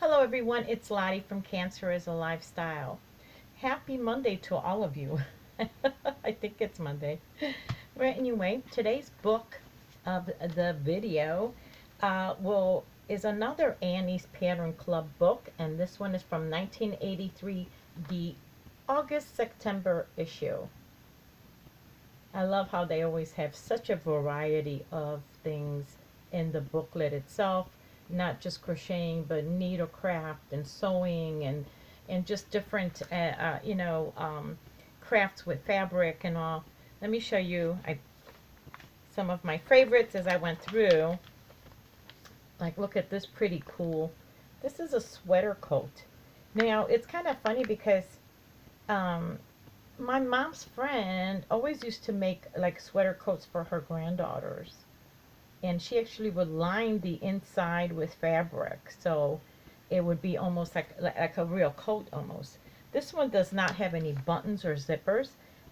Hello everyone, it's Lottie from Cancer is a Lifestyle. Happy Monday to all of you. I think it's Monday. Right, anyway, today's book of the video is another Annie's Pattern Club book, and this one is from 1983, the August-September issue. I love how they always have such a variety of things in the booklet itself, not just crocheting, but needlecraft and sewing and just different, crafts with fabric and all. Let me show you some of my favorites as I went through. Like, look at this pretty cool. This is a sweater coat. Now, it's kind of funny because um, my mom's friend always used to make like sweater coats for her granddaughters, and she actually would line the inside with fabric, so it would be almost like a real coat almost. This one does not have any buttons or zippers,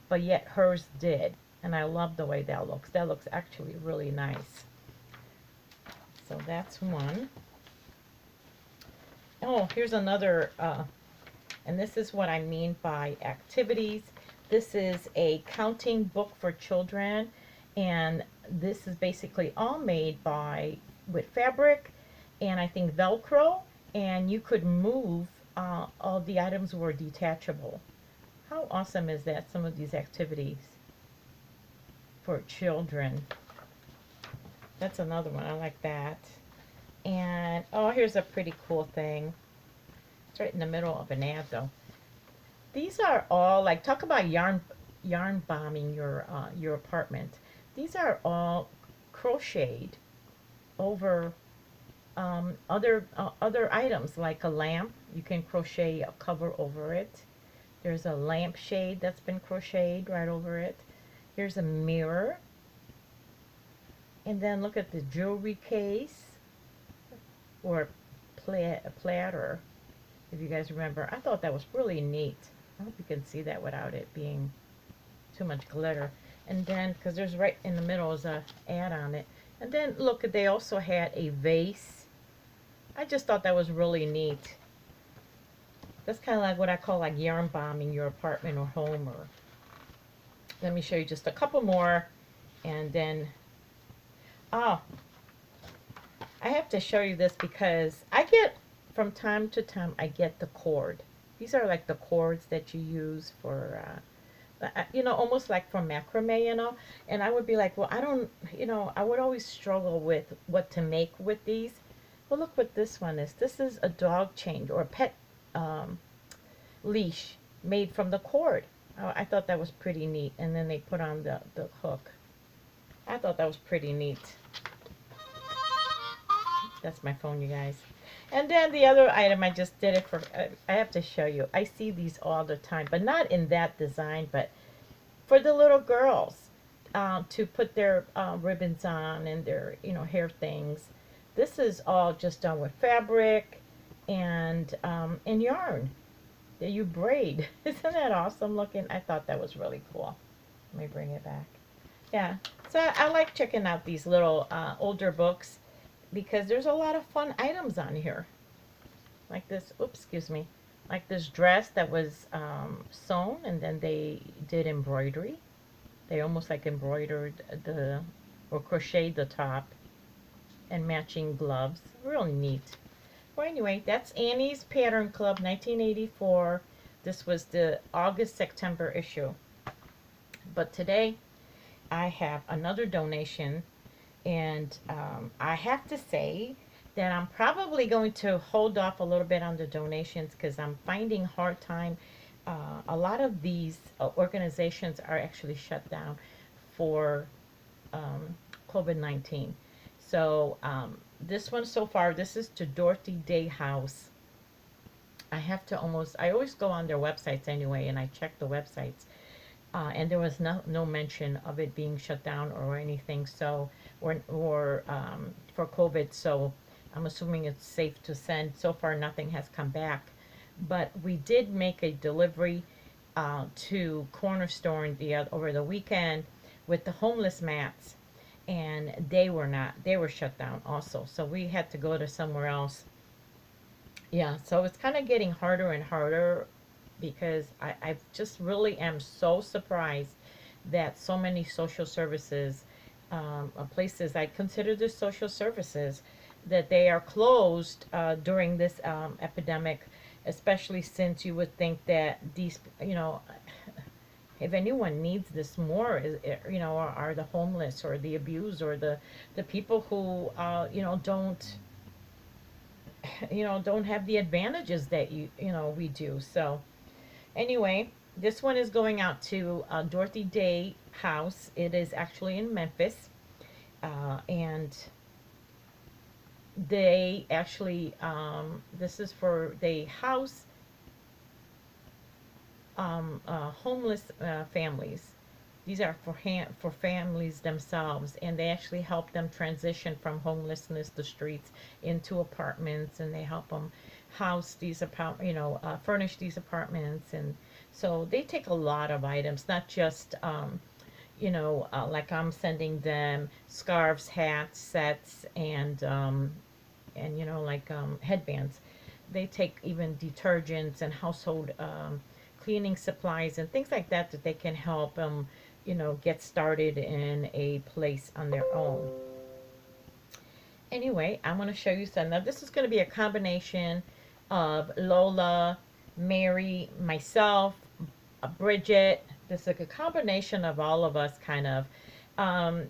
but yet hers did, and I love the way that looks. That looks actually really nice. So that's one. Oh, here's another, and this is what I mean by activities. This is a counting book for children, and this is basically all made with fabric and I think Velcro, and you could move, all the items were detachable. How awesome is that, some of these activities for children. That's another one, I like that. And oh, here's a pretty cool thing. It's right in the middle of an ad though. These are all, like, talk about yarn bombing your apartment. These are all crocheted over other items, like a lamp. You can crochet a cover over it. There's a lampshade that's been crocheted right over it. Here's a mirror. And then look at the jewelry case, or platter, if you guys remember. I thought that was really neat. I hope you can see that without it being too much glitter. And then, because there's right in the middle is a ad on it. And then look, they also had a vase. I just thought that was really neat. That's kind of like what I call like yarn bombing your apartment or home. Or let me show you just a couple more, and then oh, I have to show you this because I get, from time to time, I get the cord. These are like the cords that you use for, almost like for macrame, And I would be like, well, I don't, I would always struggle with what to make with these. Well, look what this one is. This is a dog chain or a pet leash made from the cord. I thought that was pretty neat. And then they put on the hook. I thought that was pretty neat. That's my phone, you guys. And then the other item, I just did it for, I have to show you. I see these all the time, but not in that design, but for the little girls, to put their ribbons on and their, hair things. This is all just done with fabric and yarn that you braid. Isn't that awesome looking? I thought that was really cool. Let me bring it back. Yeah, so I like checking out these little older books, because there's a lot of fun items on here. Like this, oops, excuse me, like this dress that was sewn, and then they did embroidery. They almost like embroidered or crocheted the top, and matching gloves. Real neat. Well, anyway, that's Annie's Pattern Club, 1984. This was the August-September issue. But today, I have another donation, and I have to say that I'm probably going to hold off a little bit on the donations because I'm finding hard time. A lot of these organizations are actually shut down for COVID-19. So this one so far, this is to Dorothy Day House. I always go on their websites anyway, and I check the websites. And there was no mention of it being shut down or anything, so or for COVID. So I'm assuming it's safe to send. So far, nothing has come back, but we did make a delivery to Cornerstone over the weekend with the homeless mats, and they were shut down also. So we had to go to somewhere else, Yeah, so it's kind of getting harder and harder because I just really am so surprised that so many social services, places I consider this social services, that they are closed during this epidemic, especially since you would think that these, if anyone needs this more, are the homeless or the abused or the people who, don't have the advantages that we do. So anyway, this one is going out to Dorothy Day House. It is actually in Memphis, and they actually this is for they house homeless families. These are for families themselves, and they actually help them transition from homelessness, the streets, into apartments, and they help them house these furnish these apartments, and so they take a lot of items, not just like I'm sending them scarves, hats, sets, and headbands. They take even detergents and household cleaning supplies and things like that they can help them, get started in a place on their own. Anyway, I'm going to show you some. Now, this is going to be a combination of Lola, Mary, myself, Bridget. This is like a combination of all of us, kind of. Um,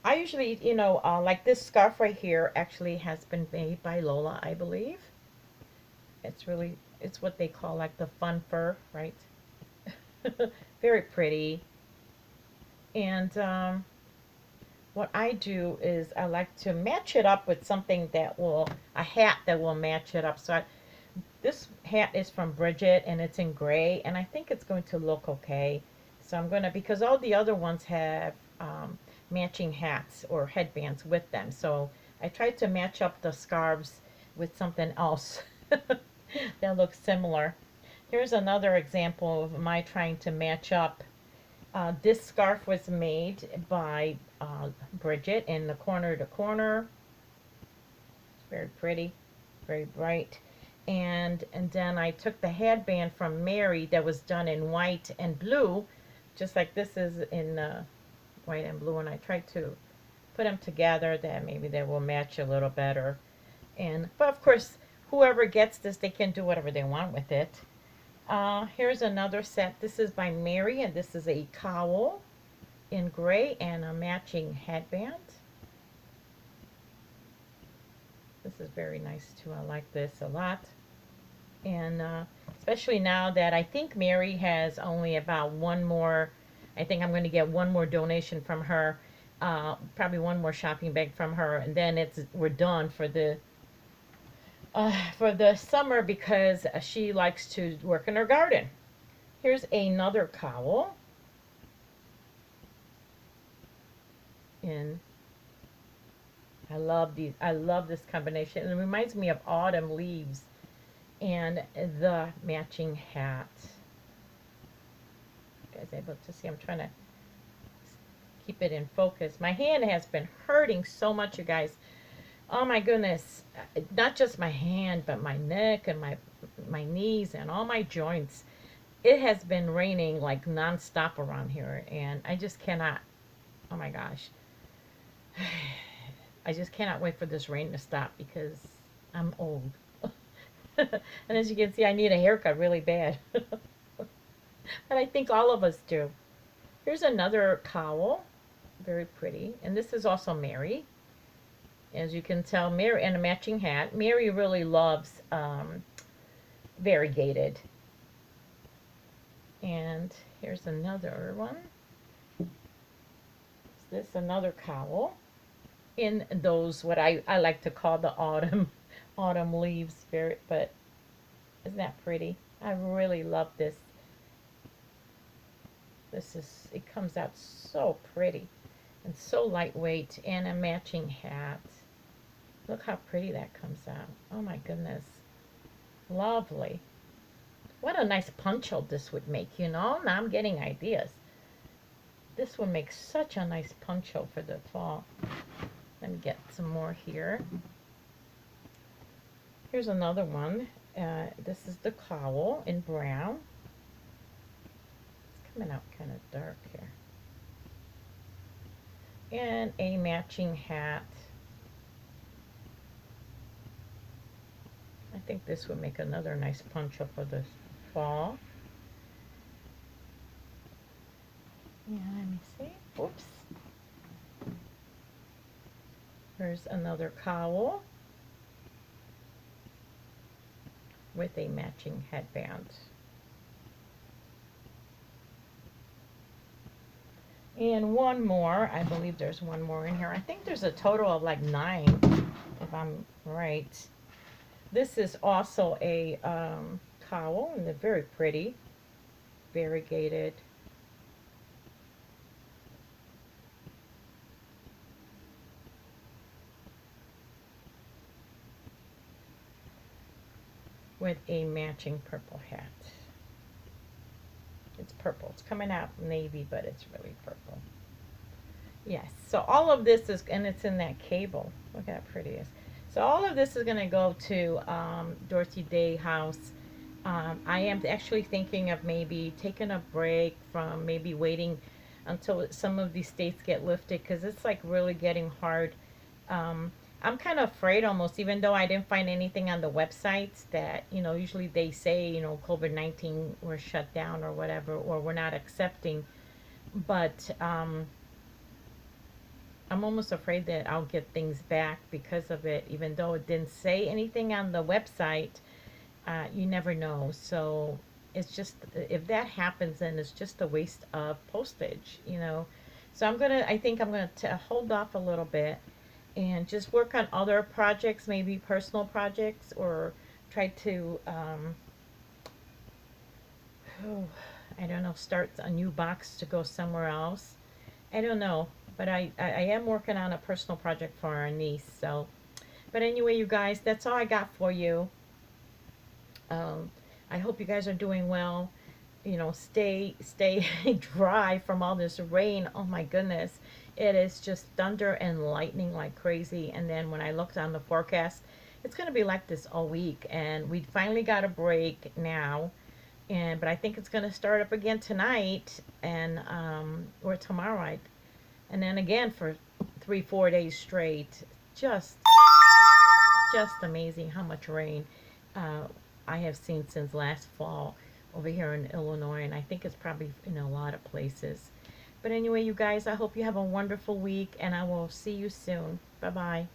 I usually, like this scarf right here actually has been made by Lola, I believe. It's what they call like the fun fur, right? Very pretty. And what I do is I like to match it up with something a hat that will match it up. This hat is from Bridget and it's in gray, and I think it's going to look okay. So I'm going to, because all the other ones have matching hats or headbands with them. So I tried to match up the scarves with something else that looks similar. Here's another example of my trying to match up. This scarf was made by Bridget in the corner to corner. It's very pretty, very bright. And then I took the headband from Mary that was done in white and blue, just like this is in white and blue, and I tried to put them together that maybe they will match a little better. But of course, whoever gets this, they can do whatever they want with it. Here's another set. This is by Mary, and this is a cowl in gray and a matching headband. This is very nice too. I like this a lot. And especially now that I think Mary has only about one more, I think I'm going to get one more donation from her, probably one more shopping bag from her, and then we're done for the summer because she likes to work in her garden. Here's another cowl in, I love these. I love this combination. It reminds me of autumn leaves and the matching hat. You guys able to see? I'm trying to keep it in focus. My hand has been hurting so much, you guys. Oh my goodness. Not just my hand, but my neck and my knees and all my joints. It has been raining like nonstop around here, and I just cannot. Oh my gosh. I just cannot wait for this rain to stop because I'm old. And as you can see, I need a haircut really bad. But I think all of us do. Here's another cowl. Very pretty. And this is also Mary. As you can tell, Mary, and a matching hat. Mary really loves variegated. And here's another one. Is this another cowl? In those, what I like to call the autumn leaves. But isn't that pretty? I really love this. It comes out so pretty and so lightweight, and a matching hat. Look how pretty that comes out. Oh my goodness. Lovely. What a nice poncho this would make, Now I'm getting ideas. This would make such a nice poncho for the fall. Let me get some more here. Here's another one. This is the cowl in brown. It's coming out kind of dark here. And a matching hat. I think this would make another nice poncho for the fall. Yeah, let me see. Oops. Here's another cowl with a matching headband. And one more. I believe there's one more in here. I think there's a total of like 9, if I'm right. This is also a cowl, and they're very pretty, variegated. With a matching purple hat. It's purple. It's coming out navy, but it's really purple. Yes, so all of this is, and it's in that cable. Look how pretty it is. So all of this is going to go to Dorothy Day House. I am actually thinking of maybe taking a break from maybe waiting until some of these states get lifted, because it's like really getting hard. I'm kind of afraid almost, even though I didn't find anything on the websites that, you know, usually they say, you know, COVID-19 we're shut down or whatever, or we're not accepting. But I'm almost afraid that I'll get things back because of it, even though it didn't say anything on the website. You never know. So it's just, if that happens, then it's just a waste of postage, you know. So I think I'm gonna hold off a little bit and just work on other projects, maybe personal projects, or try to, I don't know, start a new box to go somewhere else. I don't know, but I am working on a personal project for our niece. So, but anyway, you guys, that's all I got for you. I hope you guys are doing well. You know, stay dry from all this rain. Oh my goodness, it is just thunder and lightning like crazy. And then when I looked on the forecast, it's going to be like this all week, and we finally got a break now. But I think it's going to start up again tonight, and or tomorrow, and then again for 3-4 days straight. Just amazing how much rain I have seen since last fall over here in Illinois, and I think it's probably in a lot of places. But anyway, you guys, I hope you have a wonderful week, and I will see you soon. Bye bye.